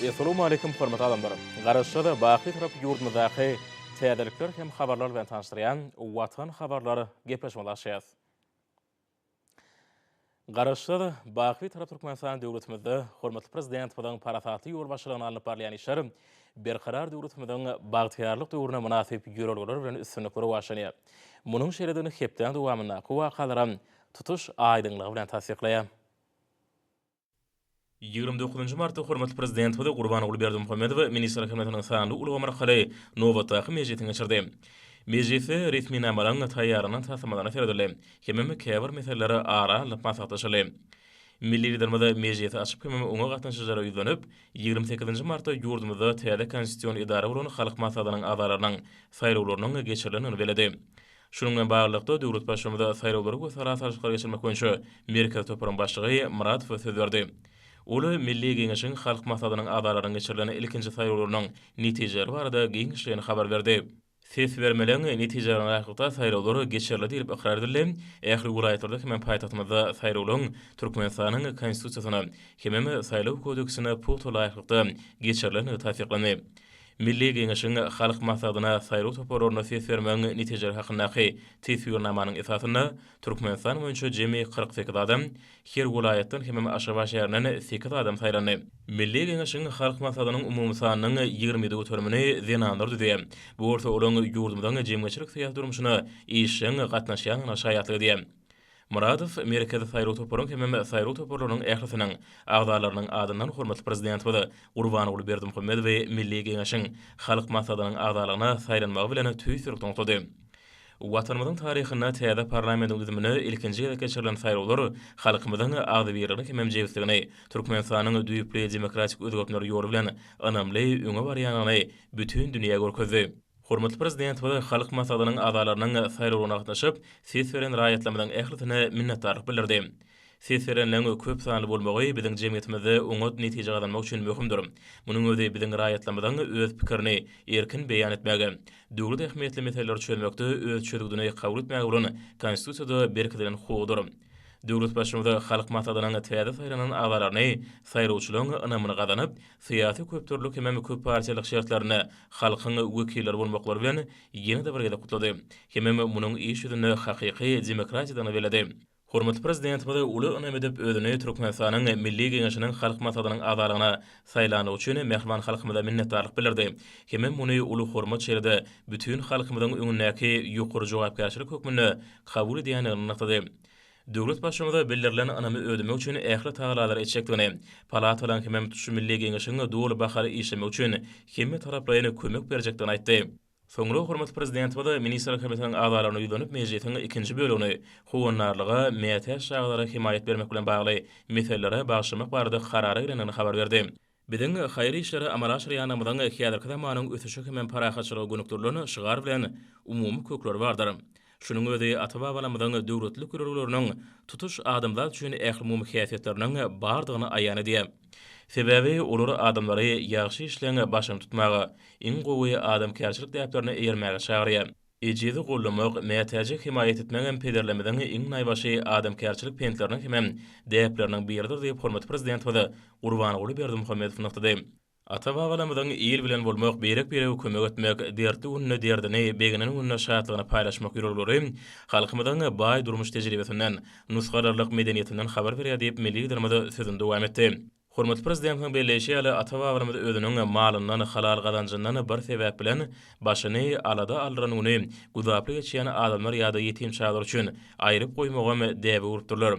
Assalamu alaikum hormatly adamlar. Garaşda baqy tarap ýurdumyzdaky täzelikler hem habarlar bilen tanışdyrýan Watan habarlary gepleşmeleşýär. Garaşda baqy tarap Türkmenistan döwletimizde hormatly prezident bilen parasaty ýol başlygyny alyp barýan işler berkarar döwletimizden bagtyarlyk döwrüne münasip ýörelgeler bilen üstünlikleri başlanýar. Munyň şeredini hepden dowamyna wakalara tutuş aýdynlygy bilen tasdikleýär. 29 martda hormatly prezident we Gurbanoğlu Berdimuhammedow minister hikmetiniň sanly uly marhale nowatdaky mejlisine geçirdi. Mejlise resmi namalarynň taýýarlygyny tasdiklamagyna seredildi. Hemem käbir meselelere ara alyp maslahatlaşyldy. Milli liderimiz mejlisi açyp hemem oňa gatnaşyjylara ýüzlenip 28 martda ýurdumyzda täze konstitusiýon idara bolan halk maslahatynyň azalarynyň saýlawlarynyň geçirilýänini beledi. Şunun bilen baglanykda döwlet başlygynda saýlawlary we sarasaçlyklary geçirmek boýunça merkez toparyň başlygy Muratov söz berdi. Ulu Milli Geňeşiň halk maslahatynyň azalarynyň geçirilen ilkinji saýlawlarynyň netijeleri barada giňişlerini habar berdi. Ses vermeleň netijelerine aýkykda saýlawlary geçirildi diýip ikrar edildi. Ähli welaýatlarda hem paýtagtymyzda saýlawlaryň Türkmenistanyň konstitusiýasyna hem saýlaw kodeksine puwtly aýkykda geçirileni tasdiklany. Milli Geňeşiň halk maslahatyna saýlaw toparlaryna ses vermeleň netijeleri hakyndaky tesbirnamanyň esasyna Türkmenistan boýunça jemi 48 adam, her welaýatdan hem Aşgabat şäherinden 8 adam saýlandy. Milli Geňeşiň halk maslahatynyň umumy sanynyň 20 tölemini zenandyr. Bu orta olaň ýurdumyzdaň jemgyçilik syýasat durmuşyna işiň gatnaşýan şaýatlygy diýen. Muratov merkezi saýlaw toparyň hem saýlaw toparlarynyň ählisynyň agdalarynyň adyndan hormatly prezident we Gurbanoğlu Berdimuhammedow we Milli Geňeşiň halk maslahatynyň agdalaryna saýlanmagy bilen tüýsürük toňtady. Watanymyzyň taryhyna täze parlamentiň düzümine ilkinji ýere geçirilen saýlawlar halkymyzyň agdy birligini hem jewsligini Türkmenistanyň düýpli demokratik özgörtleri ýoly bilen anamly öňe barýanyny bütün dünýä görkezdi. Hormatly prezident we halk maslahatynyň azalarynyň saýlawlaryna gatnaşyp ses beren raýatlamynyň ählisine minnetdarlyk bildirdi. Ses berenleň köp sanly bolmagy biziň jemgyýetimizde oňat netije gazanmak üçin möhümdir. Munyň özi biziň raýatlamydan öz pikirini erkin beýan etmegi, döwlet ähmiýetli meseleler çözmekde öz çözgüdüni kabul etmegi bolan konstitusiýada berkitilen hukudur. Döwlet başlygynda halk maslahatynyň täze saýlanan agdalaryny saýlawçylaryň anamyny gazanyp, syýasy köpdürlük hem köp partiýalyk şertlerini halkyň wekilleri bolmaklary bilen ýene-de birgede gutlady. Hem munyň iş ýüzünde hakyky demokratiýany beledi. Hormatly prezident we uly önemi edip özüni Türkmenistanyň Milli Geňeşiniň halk maslahatynyň agdalaryna saýlany üçin mehman halkymyza minnetdarlyk bildirdi. Hem muny uly hormat şeride bütün halkymyzyň öňündäki ýokary jogapkärçilik hökmüni kabul edýänini nyktady. Döwlet başlygynda bildirilen anamy ödemek üçin ähli taýlalar etjekdigini, palatalar hem tutuşy Milli Geňeşiň dowly bahary işlemek üçin hemme taraplaryna kömek berjekdigini aýtdy. Soňra hormatly prezident we minister hikmetiniň agdalaryna ýüzlenip mejlisiň ikinji bölügini huwunarlyga, meýete şaglara himayet bermek bilen bagly meselelere bagşlamak barada karara gelenini habar berdi. Biziň haýry işleri amala aşyrýanymyzyň häzirki zamanyň ösüşi hem parahatçylygy gönükdirlerini şygar bilen umumy kökleri bardyr. Şunun özi ata-babalarymyzyň döwletlik görevleriniň tutuş adamlar üçin ähli mumy häsiýetleriniň bardygyny aýan edýär. Sebebi olary adamlary ýaxşy işleňe başyny tutmagy, iň gowy adamkärçilik däplerini eýermäge çagyrýar. Ejidi gollamak, meýetejik himayet etmegen pederlemeden iň naýbaşy adamkärçilik pentleriniň hem däpleriniň biridir diýip hormatly prezident we Gurbanoğlu Berdimuhammedow nyktady. Ata-babalarymyzyň ýyl bilen bolmak, berek-berek kömek etmek, derdi unna derdini, beginen unna şatlygyny paýlaşmak ýöregleri halkymyzyň baý durmuş tejribesinden, nusgalarlyk medeniýetinden habar berýär diýip milli liderimiz sözünde dowam etdi. Hormatly prezidentiň belleşýäli ata-babalarymyz özüniň malyndan, halal gazanjyndan bir sebäp bilen başyny alada aldyrynyny gudaply geçýän adamlar ýa-da ýetim çaglar üçin aýryp goýmagam däbi urupdyrlar.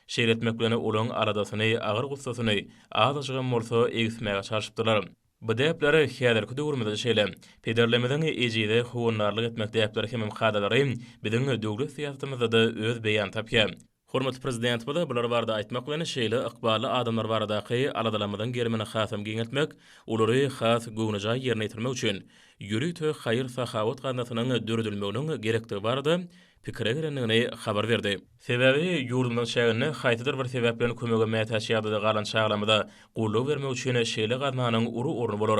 Şeýle etmek bilen olaň aladasyny, agyr gussasyny azyjygam bolsa egismäge çarşypdylar. Bu däpleri häzirki döwrümizde şeýle pederlemeden ejide huwunarlyk etmek däpleri hem hadalary biziň döwlet syýasatymyzda da öz beýan tapýar. Hormatly prezident we bular barada aýtmak bilen şeýle ykbaly adamlar baradaky aladalamydan gerimini hasam giňetmek, olary has göwnüja ýerine ýetirmek üçin ýürüýte haýyr sahawat ganatynyň döredilmeginiň gerekligi barada pikire gerenligini habar berdi. Sebebi ýurdumyň şäherine haýtydyr bir sebäp bilen kömege meýtäç ýagdaýda galan çaglamyda gullyk bermek üçin şeýle gadnanyň ury orny bolar.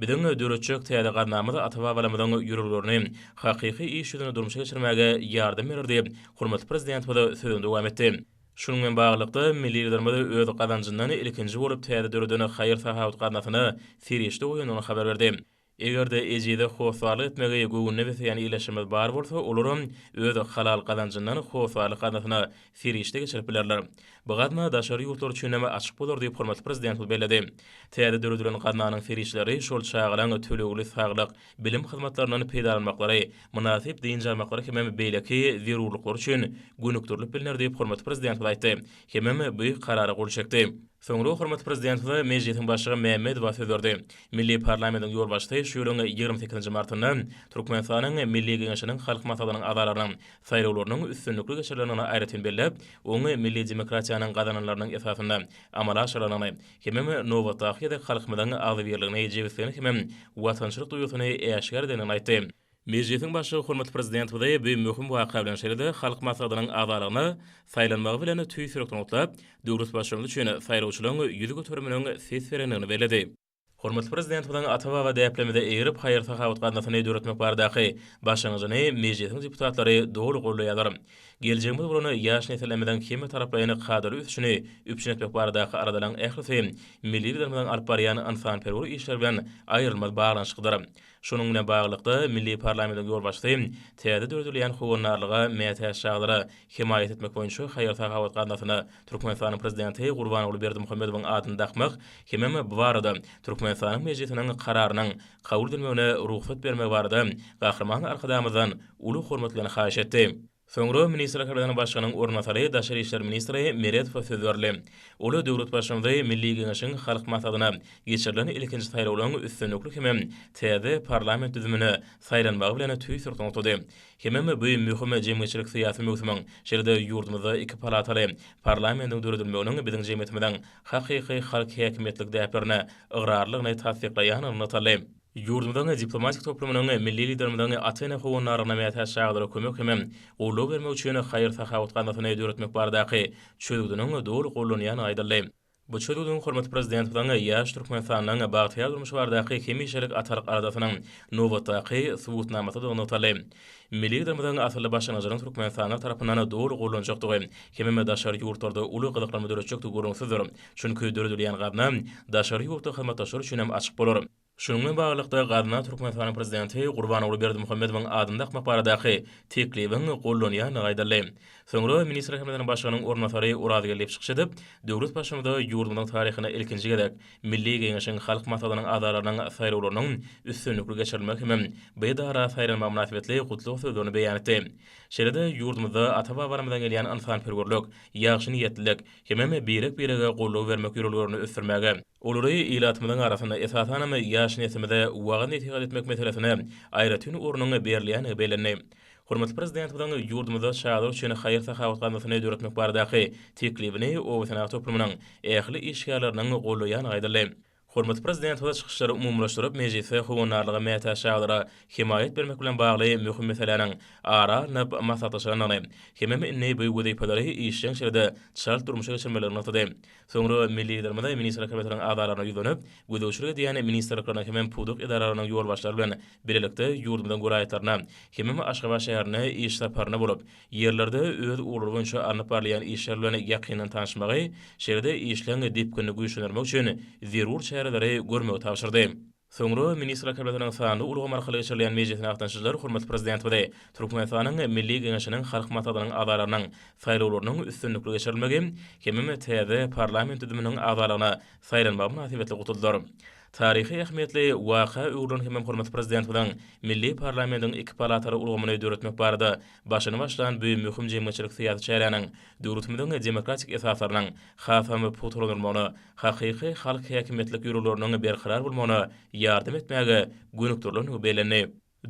Biziň döwletçilik täze gadnamyda ata-babalarymyzyň ýürürlerini hakyky iş ýüzüne durmuşa geçirmäge ýardym berer diýip hormatly prezident we sözünde dowam etdi. Şunun bilen baglykda milli liderimiz öz gazanjyndan ilkinji bolup täze döredene haýyr sahawat gatnasyna serişde oýanyny habar berdi. Egerde ejide howsarlyk etmege göwünne we ileşimiz bar bolsa, olaram öz halal gazanjyndan howsarlyk gatnasyna serişde geçirip bilerler. Bu gatna daşary ýurtlar üçin näme açyk bolar diýip hormatly prezident bellädi. Täze döredilän gatnanyň serişleri şol çağılan tölegli saglyk bilim hyzmatlarynyň peýdalanmaklary, münasip diň jarmaklary hemem beýleki zerurluklar üçin gönükdirlip bilinir diýip hormatly prezident aýtdy. Hemem bu karary gol çekdi. Soňra hormatly prezident we mejlisiň başlygy Mehmet Wa söz berdi. Milli parlamentiň ýol başçysy şu ýylyň 28-nji martynda Türkmenistanyň Milli Geňeşiniň halk maslahatynyň azalarynyň saýlawlarynyň üstünlükli geçirilýänine aýratyn bellep, oňy milli demokratiýanyň gazananlarynyň esasynda amala aşyranyny, hemem nowat ahyda halkymyň azy berligine ejebetligini hemem watançylyk duýgusyny eşgär edeni aýtdy. Mejlisiň başlygy hormatly prezident we bu möhüm waka bilen şeýlede halk maslahatynyň azalygyny saýlanmagy bilen tüýsürükden otlap, döwlet başçylygy üçin saýlawçylaryň ýüzi götürmegine ses berenini bellädi. Hormatly prezident bilen ataba we deplemede eýrip haýyr sahawat gatnasyny öwretmek bardaky başlangyjyny mejlisiň deputatlary dogry gollaýarlar. Geljegimiz buny ýaş nesillemeden kime taraplaryny kadry üstüni üpşinetmek bardaky aradalan ählisy milli liderlerden alyp barýan insan perwer işler bilen aýrylmaz baglanşykdyr. Şunun bilen baglykda milli parlamentiň ýol başçysy täze döredilýän howunarlyga mätäş şaglary himayet etmek boýunça haýyr sahawat gatnasyny Türkmenistanyň prezidenti Gurbanoğlu Berdimuhammedowyň adyny dakmak hemem bu barada Türkmenistanyň mejlisiniň kararynyň kabul edilmegine ruhsat bermek barada gahrman arkadamyzdan uly hormatlaryny haýyş etdi. Soňra ministrlik kabinetiniň başlygynyň ornatary Daşary işler ministri Meret söz berdi. Olu döwlet başçylygy Milli Geňeşiň halk maslahatyna geçirilen ilkinji saýlawlaryň üstünlükli hemem täze parlament düzümine saýlanmagy bilen tüýsürükden otdy. Hemem bu möhüm jemgyçilik syýasy möhümüň şeýle ýurdumyzda iki palataly parlamentiň döredilmeginiň biziň jemgyýetimizden hakyky halk häkimetlik däplerine ıgrarlygyny tasdiklaýan anlataly. Yurdumdan diplomatik toplumynyň milli liderimiň atyny howunlaryna mätäş şaglary kömek hemem gollap bermek üçin haýyr sahawat gatnasyny öwretmek bardaky çözgüdüniň dogry gollanýany aýdyldy. Bu çözgüdüň hormatly prezident bilen ýaş Türkmenistanyň bagtyýa durmuşy bardaky kemişelik atalyk aradasynyň nowatdaky subutnamaty da unutaly. Milli liderimiň asly başlanýaryň Türkmenistanyň tarapyndan dogry gollanjakdygy hemem daşary ýurtlarda uly gyzyklarmy döretjekdi görüňsizdir. Çünki döredilýän gatna daşary ýurtda hyzmatdaşlar üçin hem açyk bolar. Şunun bilen baglykda gatna Türkmenistanyň prezidenti Gurbanoğlu Berdimuhammedowyň adyny dakmak baradaky teklibiň gollanýany aýdyldy. Soňra ministrlik kabinetiniň başlygynyň ornatary Uraz gelip çykyş edip, döwlet başçymyzy ýurdumyň taryhyna ilkinji gedek Milli Geňeşiň halk maslahatynyň azalarynyň saýlawlarynyň üstünlükli geçirilmegi hemem beýdara saýlanma münasibetli gutly sözlerini beýan etdi. Şeýle ýurdumyzda ata-babalarymyzdan gelýän insan perwerlik, ýagşy niýetlilik hemem birek-birege gollap bermek ýollaryny ösdürmäge, olary ilatymyň arasynda esasan ýaş nesilmede wagan etiqad etmek meselesine aýratyn ornuny berilýäni belländi. Hormatly prezident bilen ýurdumyzda şaglar üçin haýyr sahawat gatnasyny öwretmek baradaky teklibini owsana toplumynyň ähli işgärläriniň gollaýany aýdyldy. Hormatly prezident we çykyşlary umumlaşdyryp mejlise howunarlyga mätäş şaglary himayet bermek bilen bagly möhüm meseleleriň ara näp maslahatlaşanyny hemem inne bu wezipeleri işleň şeýle çalt durmuşa geçirmelerini atady. Soňra milli liderimiň ministrlik kabinetiniň agalaryna ýüzenip, güdüşlüge diýen ministrliklaryna hemem puduk edaralarynyň ýol başçylary bilen birlikde ýurdumyň goraýatlaryna hemem Aşgabat şäherine iş saparyna bolup, ýerlerde öz uğurlugy boýunça alınıp barýan işler bilen ýakyndan tanışmagy, şeýle işleň dipkini güýçlendirmek üçin zerur çäreleri görmegi tapşyrdy. Soňra ministrlik kabinetiniň sany uly marhala geçirilen mejlisiň agdançylar hormatly prezident we Türkmenistanyň Milli Geňeşiniň halk maslahatynyň azalarynyň saýlawlarynyň üstünlükli geçirilmegi hemem täze parlament düzüminiň azalaryna saýlanma münasibetli gutuldyr. Tarihi ähmiýetli waka öwrün hemem hormatly prezident bilen milli parlamentiň iki palatary ulgamyny öwretmek barada başyny başlan bu möhüm jemgyçilik syýasy çäreňiniň döwletimiziň demokratik esaslarynyň hafamy puturlanmagyny, hakyky halk häkimetlik ýurularynyň berqarar bolmagyna ýardym etmäge gönükdirligi belländi.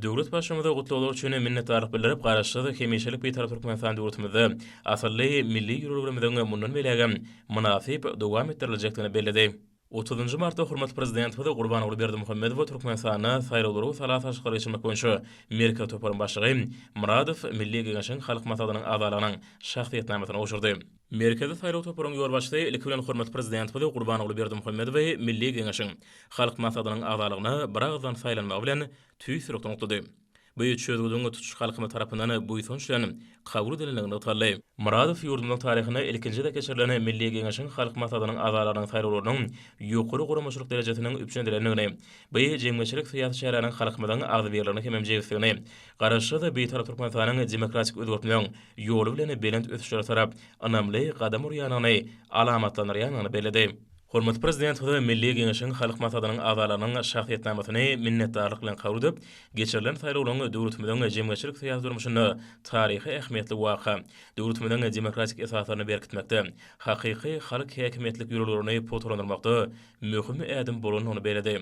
Döwlet başçymyzy gutlagy üçin minnetdarlyk bildirip, garaşsyz hemişelik beýtarap Türkmenistan döwletimizi asly milli ýurularynyň mundan belägen münasip dowam etdirilejekdigini bellädi. 30 martda hormatly prezident we Gurbanoğlu Berdimuhammedow we Türkmenistana saýlawlary salat aşkary geçirmek boýunça Merkel toparyň başlygy Muradow Milli Geňeşiň halk maslahatynyň agalarynyň şahsiýetnamasyny oşurdy. Merkezde saýlaw toparyň ýol başçysy ilki bilen hormatly prezident we Gurbanoğlu Berdimuhammedow we Milli Geňeşiň halk maslahatynyň agalaryny bir agzdan saýlanmagy bilen tüýsürükden otdy. Bu çözgüdüň tutuş halkymy tarapyndan buýsunçlaryň kabul edilendigini taýýarly. Muradow ýurdumyň taryhyna ilkinji de geçirilen Milli Geňeşiň halk maslahatynyň agalarynyň saýraglarynyň ýokary guramaçylyk derejesiniň üpçendirendigini, bu jemgyçilik syýasy şäheriniň halkymyň agdy berlerini hemem jewsegini, garaşy da beýtarap Türkmenistanyň demokratik özgürlüğiniň ýoly bilen belent ösüşleri tarap anamly gadam urýanyny alamatlanýanyny beledi. Hormat prezident we Milli Geňeşiň halk maslahatynyň agalarynyň şahsiýetnamasyny minnetdarlyk bilen kabul edip, geçirilen saýraglaryň döwletimiziň jemgyçilik syýasy durmuşyny taryhy ähmiýetli waka, döwletimiziň demokratik esaslaryny berkitmekde, hakyky halk häkimetlik ýurulmagyny potolandyrmakda möhüm ädim bolanyny beledi.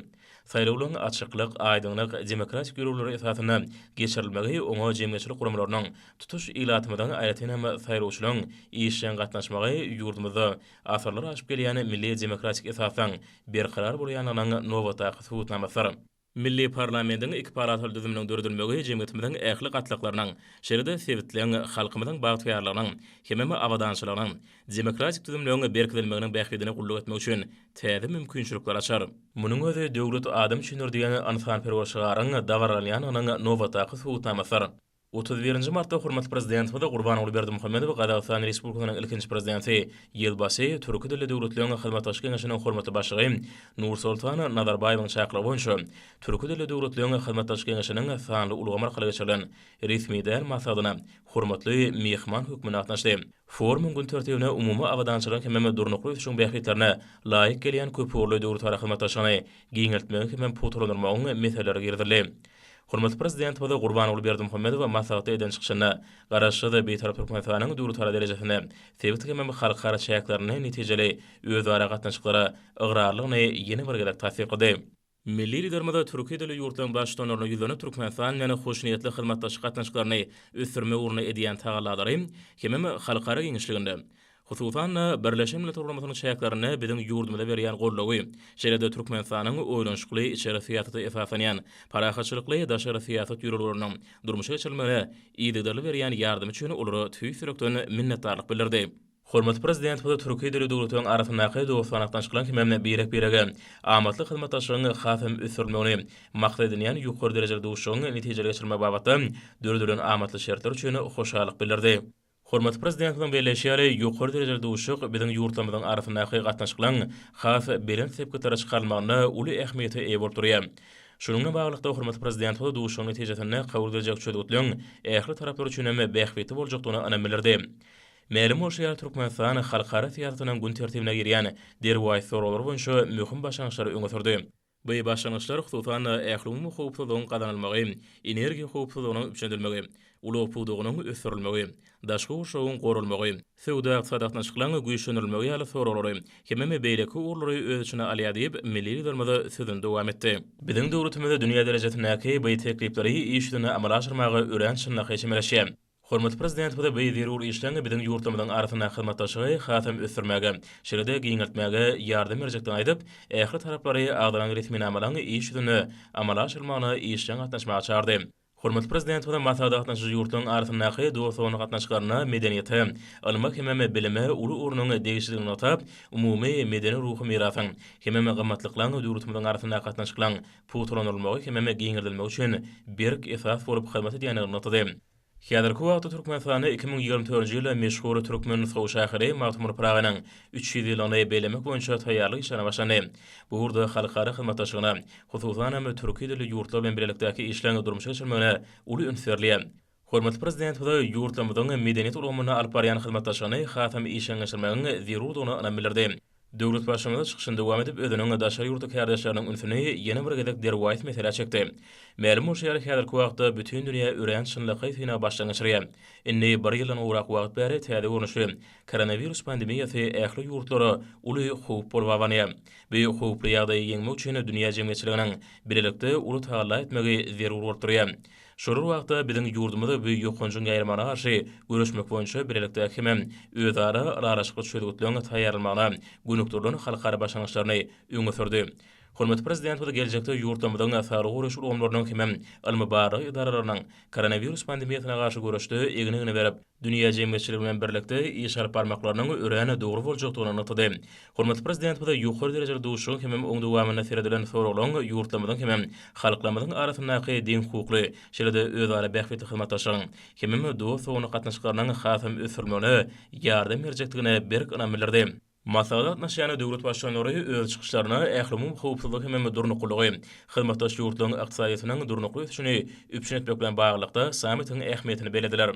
Saýraglaryň açyklyk, aýdynlyk, demokratik ýurulmagy esasyna geçirilmegi oňa jemgyçilik guramlarynyň tutuş ilatymydan aýratyn hem saýragçylaryň işden gatnaşmagy ýurdumyzda asarlar aşyp gelýän milli demokratik esasyň berkarar bolýanynyň nowata subutnamasy. Milli parlamentiň iki paratly düzüminiň dördülmegi jemgyýetimiziň ähli gatlyklarynyň, şeride sebitleň halkymyzyň bagtýarlygynyň, hemem awadançylarynyň demokratik düzümlüğüne berkidilmeginiň bähbidine gulluk etmek üçin täze mümkinçilikler açar. Munyň özi döwlet adam üçin diýen ansanperwerşigaryň dawarlanýanynyň nowata subutnamasy. 31 martda hormatly prezident we Gurbanoğlu Berdimuhammedow Gazagystan Respublikasynyň ilkinji prezidenti ýylbaşy Türk dilli döwletleriniň hyzmatdaşlyk kengeşiniň hormatly başlygy Nursultan Nazarbayewiň çakyrygy boýunça Türk dilli döwletleriniň hyzmatdaşlyk kengeşiniň sanly ulga marhala geçirilen resmi däl maksadyna hormatly mehman hökmüne gatnaşdy. Forumun gün tertibine umumy awadançylyk hemem durnukly üçin bähitlerine laýyk gelýän köpürli döwlet hyzmatdaşlygyny giňeltmek hem potolandyrmagyň meselelere girdildi. Hormatly prezident we Gurbanoğlu Berdimuhammedow maslahaty eden çykyşyna garaşy da beýtarap Türkmenistanyň döwlet derejesine sebit hemem halkara şäherlerini netijeli özara gatnaşyklary ıgrarlygyny ýene bir gezek tasdiqlady. Milli lidermada Türkiýe dili ýurtlaryň başçylaryna ýüzlenip Türkmenistan ýa-ni hoşniýetli hyzmatdaşlyk gatnaşyklaryny ösdürme urny edýän tagalladary hemem halkara giňişliginde hususan Birleşen Milletler Guramasynyň şäherlerini biziň ýurdumyzda berýän gollagy, şeýle-de Türkmenistanyň oýlanşykly içeri syýasaty esasanýan parahatçylykly daşary syýasat ýurulmagynyň durmuşa geçirilmegine ýygydarly berýän ýardym üçin olary tüý sürekden minnetdarlyk bildirdi. Hormatly prezident we Türkiýe dili döwletiniň arasyndaky dostluk gatnaşyklaryň hemem birek-birege amatly hyzmatdaşlygyny hasam ösürmegini maksat edilýän ýokary derejeli duşugyny netijeli geçirmek babatda döwletden amatly şertler üçin hoşallyk bildirdi. Hormatly prezidentiň belleşýäri ýokary derejeli duşuk biziň ýurtlarymyzyň arasyndaky gatnaşyklaryň has belent sepketara çykarmagyna uly ähmiýete eýe bolup durýar. Şununla baglykda hormatly prezident we duşugyň netijesinde kabul ediljek çözgütlüň ähli taraplar üçin hem bähbeti boljakdygyny anam bildirdi. Mälim bolşýar Türkmenistan halkara syýasatynyň gün tertibine girýän derwaý soralar boýunça möhüm başlanýyşlary öňe sürdi. Bu başlanýyşlar hususan ähli umumy howpsuzlygyň gazanylmagy, energiýa howpsuzlygynyň üpçendirilmegi, ulug puwdugynyň ösdürilmegi, daşky urşagyň gorulmagy, sowda ykdysadatnaşyklaryň güýçlendirilmegi ýaly soralary hemem beýleki urlary öz içine alýar diýip milli lidermada sözüni dowam etdi. Biziň döwletimizde dünýä derejesindäki bu teklipleri işlerine amala aşyrmagy örençinlik geçmereşýär. Hormatly prezident we beýdir ur işlerini biziň ýurtlarymyzyň arasynda hyzmatdaşlygy hasam ösdürmäge, şeýle-de giňeltmäge ýardym berjekdigini aýdyp, ähli taraplary agdalan resminamalaryň işlerini amala aşyrmagyna işden gatnaşmagy çağırdy. Hormatly prezident we maslahat gatnaşyjy ýurtlaryň arasyndaky dostlugyny gatnaşyklaryna medeniýete, almak hemem bilime uly urnuny degişligini atap, umumy medeni ruhy mirasyň hemem gymmatlyklaryň döwletimiziň arasynda gatnaşyklaryň potolandyrylmagy hemem giňerilmegi üçin berk esas bolup hyzmat edýändigini atady. Häzirki wagtda Türkmenistany 2024-nji ýyla meşhur türkmen sow şäheri Martmur Praganyň 300 ýylyny belemek boýunça taýýarlyk işlerine başlandy. Bu urda halkara hyzmatdaşlygyna, hususan hem Türkiýe dili ýurtlar bilen birlikdäki işlerini durmuşa geçirmegine uly ünsürlýär. Hormatly prezident we ýurtlarymyzyň medeniýet ulgamyna alyp barýan hyzmatdaşlygyny hasam işe geçirmegiň zerurdygyny anam bildirdi. Döwlet başçymyzy çykyşynda dowam edip özüniň daşary ýurtda kardeşleriň ünsüni ýene bir gezek derwaýat mesele çekdi. Mälim bolşýar häzirki wagtda bütün dünýä örençinlik hyna başlanýar. Inni bir ýyldan urak wagt bäri täze urunşy koronavirus pandemiýasy ähli ýurtlary uly howp bolup awanýar. Bu howply ýagdaýy ýeňmek üçin dünýä jemgyýetçiliginiň birlikde uly taýýarla etmegi zerur bolup durýar. Şol wagtda biziň ýurdumyzda bu ýokunjyň gaýrymana garşy görüşmek boýunça birlikde hemem özara araşyk çözgütlüğüne taýýarlanmagyna günükdirlen halkara başlanýyşlaryny öňe sürdi. Hurmatly prezident we gelecekde ýurtymyzyň asary guraş ulgamlarynyň hemem almybary idaralarynyň koronavirus pandemiýasyna garşy guraşdy egine berip, dünýä jemgyýetçiligi bilen birlikde iş alyp barmaklarynyň öräne dogry boljakdygyny anlatdy. Hurmatly prezident we ýokary derejede duşuň hemem oň dowamyna seredilen soraglaryň ýurtymyzyň hemem halyklamyzyň arasyndaky din hukukly şeýle-de özara bähbetli hyzmatdaşyň hemem dost ony gatnaşyklarynyň hasam ösürmegine ýardam berjekdigine berk ynam bildirdi. Masalat naşyany döwlet başçylary öz çykyşlaryna ählimum howpsuzlyk hemem durnuqlygy, hyzmatdaş ýurtlaryň ykdysadysynyň durnuqly üçini üpçün etmek bilen baglykda sammityň ähmiýetini belediler.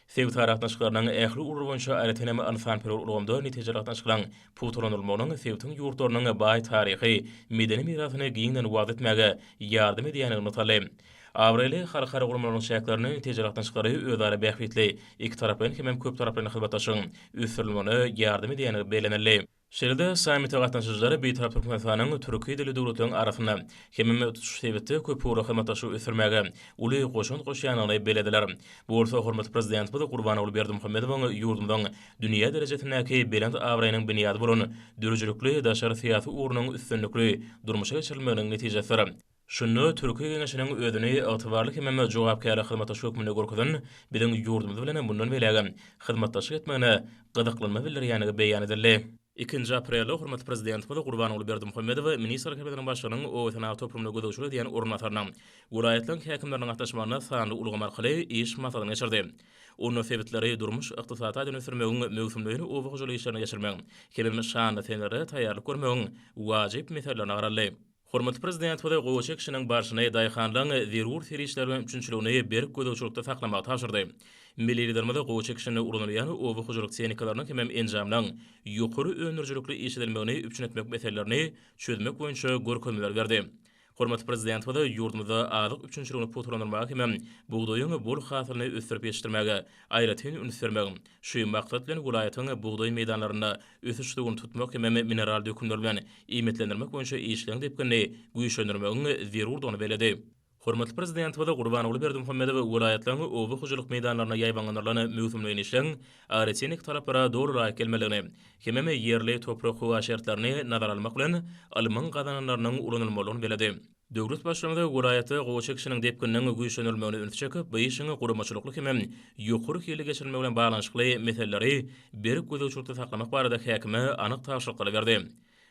Sew tarahatnaşyklarynyň ähli urury boýunça aýratynamy ansan peror ulgamda netijelatnaşyklaryň putulanylmagynyň Sewtiň ýurtlarynyň baý taryhy, medeni mirasyny giňden wagt etmäge ýardam edýänini unutmaly. Avreli halkara gurumlaryň şäherlerini netijelatnaşyklary özara bähbetli, iki tarapyn hemem köp taraplyny hyzmatdaşyň üsürülmegine ýardam edýänini beleneli. Şeýle-de sammitde gatnaşyjylary beýtarap Türkmenistanyň Türkiýe dili döwletiniň arasynda hemem tutuş sebäpli köp uğra hyzmatdaşy üsürmäge uly goşun goşýanyny belediler. Bu bolsa hormatly prezident Gurbanoğlu Berdimuhammedowyň ýurdumyň dünýä derejetindäki belend awraýynyň büniýady bolan dürüjlükli daşary syýasy uğrunyň üstünlikli durmuşa geçirilmeginiň netijesi. Şunu Türkiýe Geňeşiniň özüni ýatybarly hemem jogapkärlik hyzmatdaşy hökmüne gorkudan biziň ýurdumyz bilen bundan beläge hyzmatdaşyk etmegine gyzyklanma bildirýänigi beýan edildi. 2 aprelde hormatly prezident Gurbanoğlu Berdimuhammedow ministrlik kabinetiniň başlygynyň owetana toplumly gözegçilik diýen urunmatyrynyň welaýetliň häkimleriniň gatnaşmagyna sanly ulgam arkaly iş masagyny geçirdi. Onun sebäpleri durmuş ykdysata dönüşdirmegiň möhümligini owga işlerine geçirmek, hemem şanly tenlere taýýarlyk görmegiň wajyp meselelerini garaldy. Hormatly prezident we goýçek kişiniň barşyna daýhanlaň zerur serişler bilen üçünçiligini berk gözegçilikde saklamagy tapşyrdy. Milli lidermede goýçek kişini urunýan owy hujurlyk senikallarynyň hemem enjamlaň ýokary önürjülükli iş edilmegini üpçün etmek meselelerini çözmek boýunça görkezmeler berdi. Hormatly prezident we ýurdumyzda azyk üçünçiligini putulandyrmagy hemem buğdaýyň bol hasylyny ösdürip ýetişdirmäge aýratyn ünsürmäge şu maksat bilen welaýatyň buğdaý meýdanlaryna ösüşdigini tutmak hemem mineral dökümler bilen iýmetlendirmek boýunça işleň depkini güýçlendirmegiň zerurdygyny beledi. Hormatly prezident we Gurbanoğlu Berdimuhammedow welaýatlaryň owy hujurlyk meýdanlaryna ýaýbanganlaryny möhümligini işleň aýratynlyk taraplara dogry raýat gelmeligini, hemem ýerli toprak howa şertlerini nazara almak bilen alman gazananlarynyň ulanylmalygyny beledi. Döwlet başlygynda welaýaty goýçek kişiniň depkiniň güýçlenilmegini öňe bu işiň gurumaçylykly hemem ýokary hili geçirmek bilen baglanşykly meseleleri berk gözegçilikde saklamak barada häkime anyk tapşyryk berdi.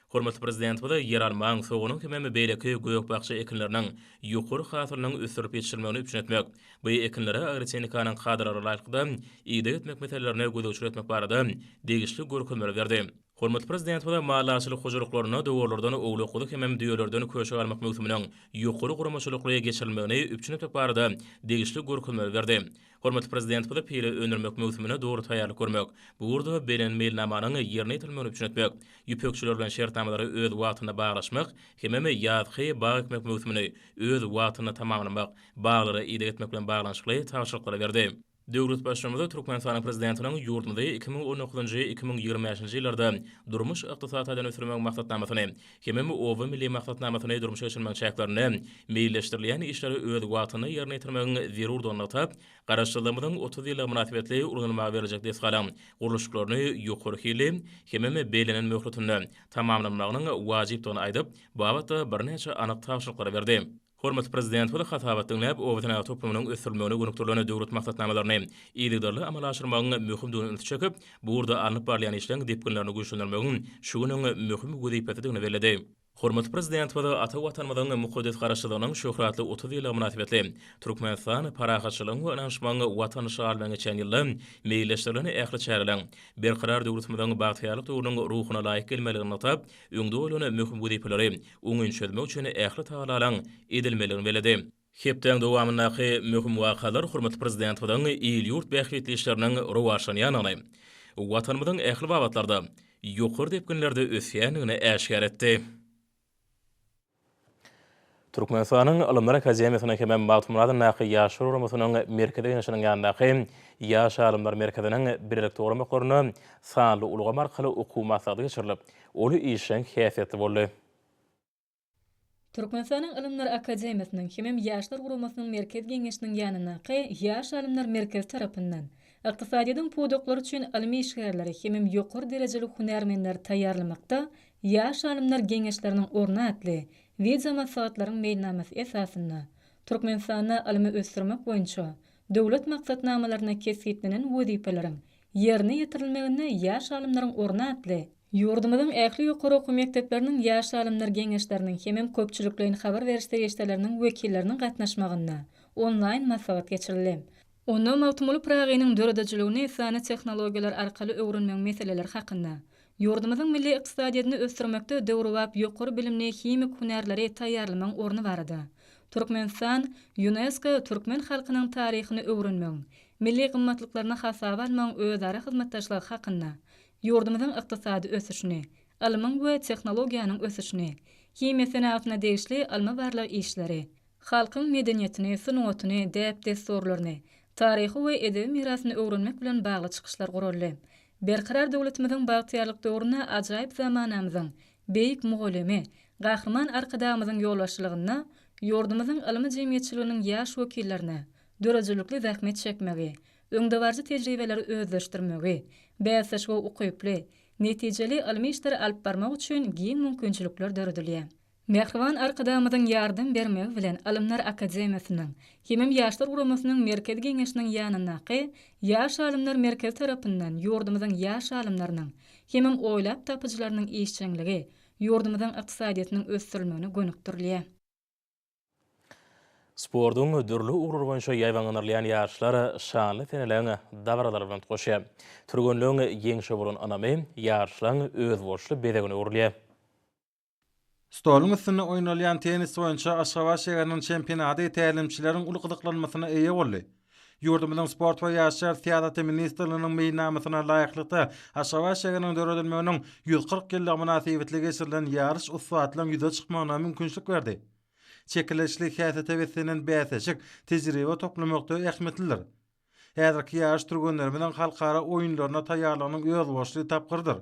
Hormatly prezident we yer almaň soğunyň hemem beýleki göýök bakşy ekinleriniň ýokary hasylynyň ösdürip ýetişdirmegini üpçün etmek, bu ekinlere agrotehnikanyň hadyra laýykda ýygy etmek meselelerini gözegçilik etmek barada degişli görkezmeler berdi. Hormatly prezident we malaçylyk hujurlyklaryna döwürlerden owluklyk hemem diýerlerden köşe almak möhüminiň ýokary guramaçylykly geçirilmegini üpçün etmek barada degişli görkezmeler berdi. Hormatly prezident we pili önürmek möhümine dogry taýýarlyk görmek, bu urda beren meýilnamanyň ýerine ýetilmegini üpçün etmek, ýüpekçiler bilen şertnamalary öz wagtyna baglaşmak, hemem ýazgy bag etmek möhümini öz wagtyna tamamlamak, baglary ýygy etmek bilen baglanşykly tapşyryklar berdi. Döwlet başlygynda Türkmenistanyň prezidentiniň ýurdumyzda 2019-2025-nji ýyllarda durmuş ykdysata dönüşdirmek maksatnamasyny, hemem owy milli maksatnamasyny durmuşa geçirmek şäherlerini meýilleşdirilýän işleri öz wagtyna ýerine ýetirmegiň zerurdygyny atyp, garaşdyrylmyň 30 ýyla münasibetli urunmagy berjek desgalam guruluşlaryny ýokary hili, hemem beýlenen möhletyny tamamlamagynyň wajypdygyny aýdyp, bu babatda birnäçe anyk tapşyryklar berdi. Hormatly prezident we hatabat dinläp, owatana toplumynyň ösürülmegine gönükdirlen döwlet maksatnamalaryny ýygydarly amala aşyrmagyny möhümdigini çekip, bu urda alınıp barlayan işleň depkinlerini güýçlendirmegiň şugynyň möhüm wezipetini beledi. Hormatly prezident we ata watanymyzyň mukaddes garaşdygynyň şöhratly 30 ýyla münasibetli Türkmenistan parahatçylygyň we anaşmagyň watanyşy almagyň geçen ýylda meýilleşdirilýän ähli çäreleň berkarar döwletimizden bagtýarlyk döwrüniň ruhuna laýyk gelmeligini atyp, öňde bolan möhüm wezipeleri oňun çözmek üçin ähli taýlalaň edilmeligini beledi. Hepden dowamyndaky möhüm wakalar hormatly prezident we ýurt bähbetli işleriniň rowaşanyanyny watanymyzyň ähli babatlarda ýokary depkinlerde ösýänligini äşkär etdi. Türkmenistanyň Alimler Akademiýasyna hemem Batmuradyň näki ýaşar uramasynyň merkezi ýaşanyň ýanyndaky ýaş alimler merkeziniň birlikde uramaklaryny sanly ulgam arkaly okuw maksaty geçirilip, oly işiň häsiýeti boldy. Türkmenistanyň Alimler Akademiýasynyň hemem ýaşlar uramasynyň merkezi geňeşiniň ýanyndaky ýaş alimler merkezi tarapyndan ykdysadyň pudoklary üçin ilmi işgärleri hemem ýokary derejeli hunermenler taýýarlamakda Yaş alimler geňeşleriniň orna atly video maslahatlaryň meýilnamasy esasynda Türkmenistanda alimy ösdürmek boýunça döwlet maksatnamalaryna kesgitlenen wezipeleriň yerine ýetirilmegine yaş alimlaryň orna atly Yurdumyzyň ähli ýokary okuw mekdepleriniň yaş alimler geňeşleriniň hemem köpçüliklerin habar berişde ýeşleriniň wekilleriniň gatnaşmagyna online maslahat geçirildi. Onu mawtumly pragynyň döredejligini sany tehnologiýalar arkaly öwrenmek meseleleri hakynda Yurdumyzyň milli ykdysadyny ösdürmekde döwrüwap ýokary bilimli himik hunarlary taýýarlamaň orny barada. Türkmenistan, UNESCO türkmen halkynyň taryhyny öwrenmek, milli gymmatlyklaryna hasaba almaň özara hyzmatdaşlygy hakynda Yurdumyzyň ykdysady ösüşini, alymyň we tehnologiýanyň ösüşini, himia sanatyna degişli alma barlyk işleri, halkyň medeniýetini, sunuwatyny, däp-desturlaryny, taryhy we edebi mirasyny öwrenmek bilen bagly çykyşlar guruldy. Berqarar döwletimizin bagtýarlyk döwrüne ajaýyp zamanamyzyň beýik mugallimi, gahrman arkadamyzyň ýolbaşçylygyna Yurdumyzyň alym jemgyýetçiliginiň ýaş wekillerine dörejilikli zähmet çekmegi, öňdebarjy tejribeleri özleşdirmegi, bäsäş we ukyply, netijeli almy işleri alyp barmak üçin giň mümkinçilikler döredilýär. Mehriban arkadamyzyň ýardym bermegi bilen Alimler Akademiýasynyň hemem ýaşlar guramasynyň merkezi geňeşiniň ýanynaky ýaş alimler merkezi tarapyndan ýurdumyzyň ýaş alimlarynyň hemem oýlap tapyjylarynyň işçiligi ýurdumyzyň ykdysadyýatynyň ösdürilmegine gönükdirilýär. Sportun dürlü uğrur boyunca yayvanlanırlayan yarışlar şanlı teneleğine davaralar bilen koşuyor. Türgünlüğün yeňşe bolan anamy yarışlaryň öz borçly bedegine uğurluyor. Stolun üstünde oynalayan tenis boýunça Aşgabat şäheriniň çempionaty tälimçileriň ulukdyklanmasyna eýe boldy. Yurdumyzyň sport we ýaşlar teatry ministrliginiň meýilnamasyna laýyklykda Aşgabat şäheriniň döredilmeginiň 140 ýyllyk münasibetli geçirilen ýarış uswatlaryň ýüze çykmagyna mümkinçilik berdi. Çekileşli häsiýet tebessinen bäseşik tejribe toplamakda ähmetlidir. Häzirki ýaş türgünler bilen halkara oýunlaryna taýýarlanyň öz boşly tapgyrdyr.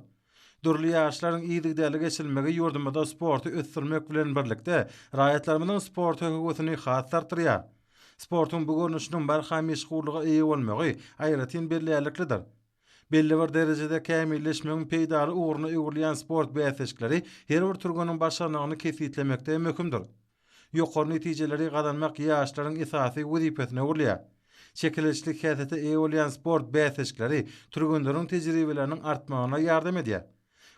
Dürli ýaşlaryň ýygydaly geçirilmegi ýurdumyzda sporty ösdürmek bilen birlikde raýatlarymyzyň sport höwüsini has tartyrýar. Sportyň bu görnüşiniň barha meşgullygy eýe bolmagy aýratyn belliliklidir. Belli bir derejede kämilleşmegiň peýdary uğruna öwürleýän sport bäseşikleri her bir türgüniň başarmagyny kesgitlemekde möhümdir. Ýokary netijeleri gazanmak ýaşlaryň esasy wezipesine urlýar. Çekileşlik häsiýete eýe bolýan sport bäseşikleri türgünleriň tejribeleriniň artmagyna ýardam edýär.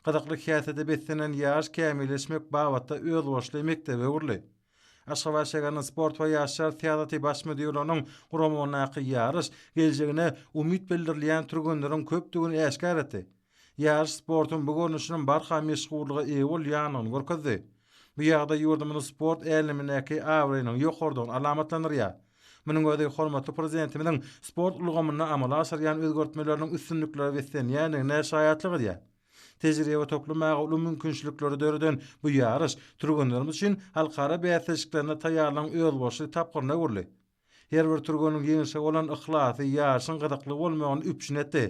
Gadakly häsiýete beslenen ýaş kämilleşmek babatda öz boşly mektebe urly. Aşgabat şäheriniň sport we ýaşlar teatry baş müdiriýiniň guramagyna ýarış geljegine umyt bildirilýän türgünleriň köpdigini äşkar etdi. Ýarış sportyň bu görnüşiniň barha meşgullygy eýe bolýanyny görkezdi. Bu ýagda ýurdumyň sport älimindäki awrynyň ýokardan alamatlanyrýar. Munyň özi hormatly prezidentimiň sport ulgamyna amala asyrýan özgertmeleriniň üstünlikleri beslänýändigine şaýatlyk edýär. Tejribe toplamagy uly mümkinçilikleri döreden bu ýarış türgünlerimiz üçin halkara bäsesliklerine taýýarlanan öz boşly tapgyryna urly. Her bir türgüniň ýeňişe bolan ihlasy ýaşyň gadakly bolmagyny üpçün etdi.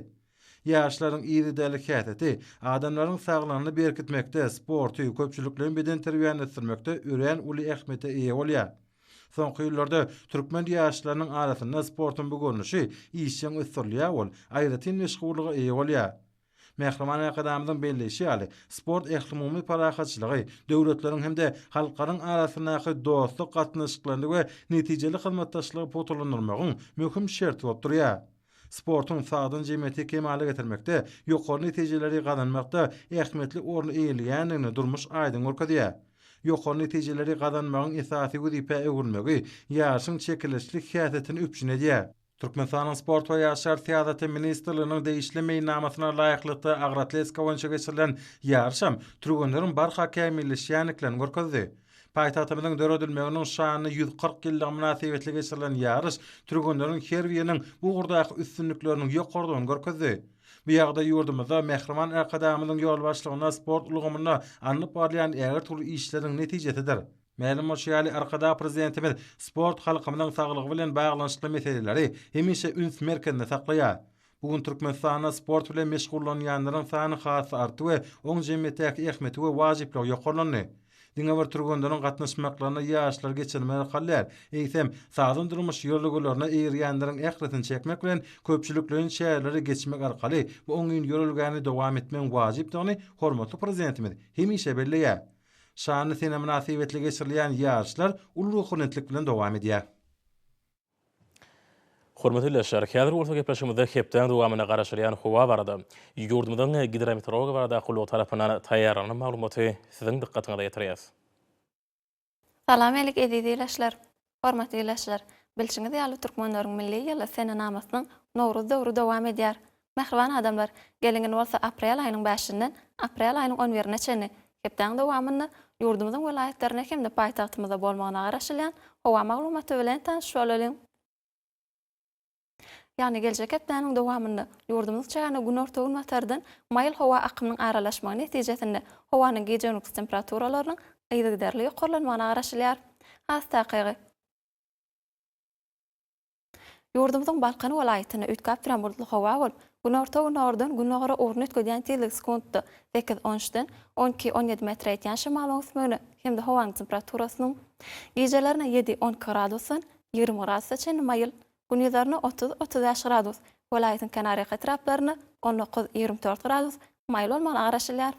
Ýaşlaryň ýygydaly häsiýeti adamlaryň saglygyny berkitmekde, sporty köpçüliklerin beden terbiýany etdirmekde ören uly ähmiýete eýe bolýar. Soňky ýyllarda türkmen ýaşlarynyň arasynda sportyň bu görnüşi işçiň ösdürilýär bol, aýratyn meşgullygy eýe bolýar. Mehriman akadamyzyň belleşi ýaly sport ählumumy parahatçylygy döwletleriň hemde halkaryň arasyndaky dostluk gatnaşyklaryny we netijeli hyzmatdaşlygy potulanyrmagyň möhüm şerti bolup durýar. Sportyň sagdyn jemgyýeti kemale getirmekde, ýokary netijeleri gazanmakda ähmetli orny eýilýändigini durmuş aýdyn görkezýär. Ýokary netijeleri gazanmagyň esasy wezipe öwürmegi ýaşyň çekileşlik häsiýetini üpçün edýär. Türkmenistanyň sport we ýaşlar teatry ministrliginiň degişli meýilnamasyna laýyklykda Agratleska boýunça geçirilen ýarşam türgünleriň barha kämilleşýänliklerini görkezdi. Paýtagtymyzyň döredilmeginiň şanyny 140 ýyllyk münasibetli geçirilen ýarış türgünleriň her biriniň bu gurdaky üstünliklerini ýokardan görkezdi. Bu ýagda ýurdumyzda Mehriman akademiyanyň ýolbaşlygyna sport ulgamyna anyp barýan äger türlü işleriň netijesidir. Mälim şeýle arkada prezidentimiz sport halkymynyň saglygy bilen baglanyşly meseleleri hemişe üns merkezinde saklaýar. Bugun Türkmenistanda sport bilen meşgullanýanlaryň sany has artdy we oň jemgyýetdäki ähmeti we wajyplygy ýokarlandy. Diňe bir türgünleriň gatnaşmaklaryna ýaşlar geçirmeli kallar. Eýsem, sazyn durmuş ýolgularyna eýirýänleriň ähretini çekmek bilen köpçüliklerin şäherleri geçmek arkaly bu oňyn ýörelgäni dowam etmek wajypdygyny hormatly prezidentimiz hemişe belleýär. Şany sene münasibetli geçirilýän ýarşlar ulug hürmetlik bilen dowam edýär. Hormatly ýaşlar, häzir bolsa gepleşigimizde hepden dowamyna garaşylýan howa barada, ýurdumyzyň gidrometeorology barada gullyk tarapyndan taýýarlanan maglumaty siziň dikkatiňize ýetirýäs. Salam elik edýärler. Hormatly ýaşlar, bilşiňiz ýaly türkmenleriň milli ýyly sene namasynyň Nowruz döwrü dowam edýär. Mehriban adamlar, gelingen bolsa aprel aýynyň 5-inden aprel aýynyň 11-ine çenli hepden dowamyny ýurdumyzyň welayetlerine hemde paýtagtymyzda bolmagyna garaşylýan howa maglumaty bilen tanışyp bolalım. Yani gelecek hepdeniň dowamyny ýurdumyz çägine gün ortagy matardan maýyl howa akymynyň aralaşmagy netijesinde howanyň gece gündüz temperaturalarynyň ýygdarly ýokarlanmagyna garaşylýar. Hastakygy ýurdumyzyň Balkan welaýatyna ütkap bilen bulutly howa bolup, gün ortagy nordan gün ogara orun ötgeden tezlik sekundda 8-13-den 12-17 metre ýetýän şymal ösmegini hemde howanyň temperaturasynyň gecelerine 7-10 gradusdan 20 gradusga çenli maýyl, gündüzlerine 30-35 gradus, welaýatyň Kanariýa etraplaryna 19-24 gradus maýyl bolmagyna garaşylýar.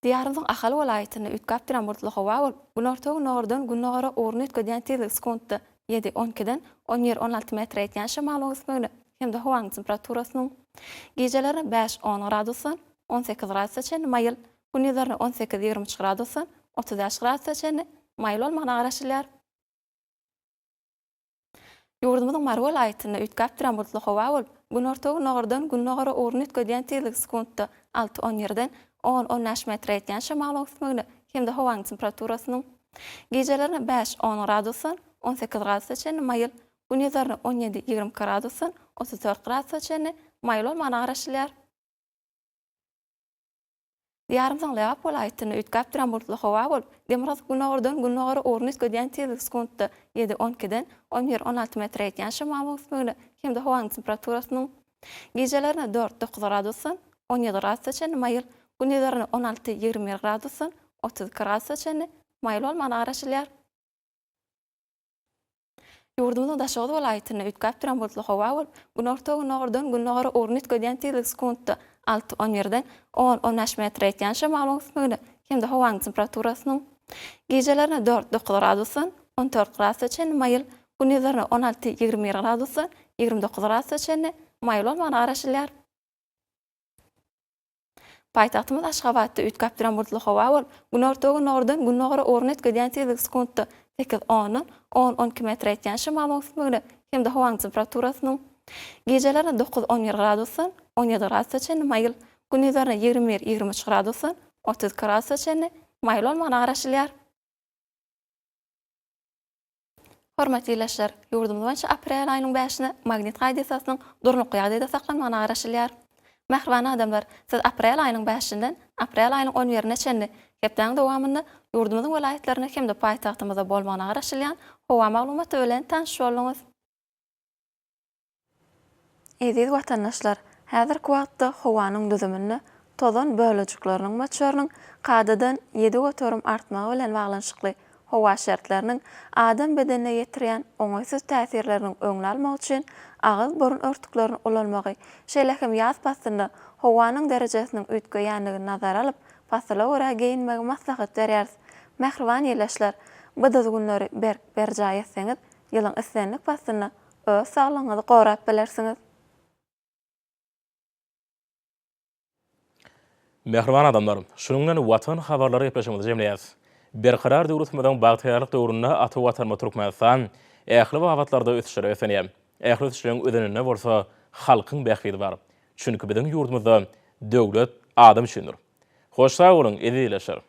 Diýarymyzyň Ahal welaýatyna ütkap bilen bulutly howa bolup, gün ortagy nordan gün ogara orun ötgeden tezlik sekundda 7-12-den 17-16 metre ýetýän şymal ösmegini hemde howanyň temperaturasynyň gecelerine 5-10 gradusdan 18 gradusga çenli maýyl, gündüzlerine 18-23 gradusdan 35 gradusga çenli maýyl bolmagyna garaşylýar. Ýurdumyzyň Mar welaýatyna ütkap bilen bulutly howa bolup, gün ortagy nordan gün ogara orun ötgeden tezlik sekundda 6-17-den 10-15 metre ýetýän şymal ösmegini hemde howanyň temperaturasynyň gecelerine 5-10 gradusdan 18 gradusga çenli maýyl, gündüzlerine 17-20 gradusdan 34 gradusga çenli maýyl bolmagyna garaşylýar. Diýarymyzyň Lewap welaýatyna ütkap bilen bulutly howa bolup, Demiraz gün ordan gün ogara orun ötgeden tezlik sekundda 7-12-den 11-16 metre ýetýän şymal ösmegini hemde howanyň temperaturasynyň gecelerine 4-9 gradusdan 17 gradusga çenli maýyl, gündüzlerine 16-20 gradusdan 30 gradusga çenli maýyl bolmagyna garaşylýar. Ýurdumyzyň Daşoğlu welaýatyna ütkap bilen bulutly howa bolup, gün ortagy nordan gün ogara orun ötgeden tezlik sekundda 6-17-den 10-15 metre ýetýän şymal ösmegini hemde howanyň temperaturasynyň gecelerine 4-9 gradusdan 14 gradusga çenli maýyl, gündüzlerine 16-20 gradusdan 29 gradusga çenli maýyl bolmagyna garaşylýar. Paýtagtymyz Aşgabatda ütkap bilen bulutly howa bolup, gün ortagy nordan gün ogara orun ötgeden tezlik sekundda 8-10-dan 10-12 metre ýetýän şymal ösmegini hemde howanyň temperaturasynyň gecelerine 9-11 gradusdan 17 gradusga çenli maýyl, gündüzlerine 21-23 gradusdan 30 gradusga çenli maýyl bolmagyna garaşylýar. Hormatly ýaşlar, ýurdumyzda aprel aýynyň 5-ine magnit gaýdasynyň durnuky ýagdaýda saklanmagyna garaşylýar. Mehriban adamlar, siz aprel aýynyň 5-inden aprel aýynyň 11-ine çenli hepden dowamyny ýurdumyzyň welayetlerine hemde paýtagtymyzda bolmagyna garaşylýan howa maglumaty bilen tanışyp bolýaňyz. Eziz watandaşlar, häzirki wagtda howanyň düzümini tozan bölejikleriniň maçarynyň kadadan 7 göterim artmagy bilen baglanyşykly howa şertleriniň adam bedenine ýetirýän oňaýsyz täsirlerini öňüne almak üçin agyz burun örtüklerini ulanmagy, şeýlehem ýaz pastyny howanyň derejesiniň üýtgeýänligini nazara alyp, pasla göre geyinmegi maslahat berýär. Mehriban ýaşlar, bu günleri berjaý etseňiz, ýylyň islenlik pastyny öz saglygyňyzy gorap bilersiňiz. Mehriban adamlarım, şununla watan habarlary ýepleşigimizde jemleýäs. Berkarar döwletimiziň bagtyrlyk döwründe aty watanma Türkmenistan ähli wagtlarda ösüşleri ösenýär. Ähli ösüşleriň ödenine bolsa halkyň bähili bar. Çünki biziň ýurdumyzda döwlet adam üçindir. Hoş sag bolun, eziz ýaşlar.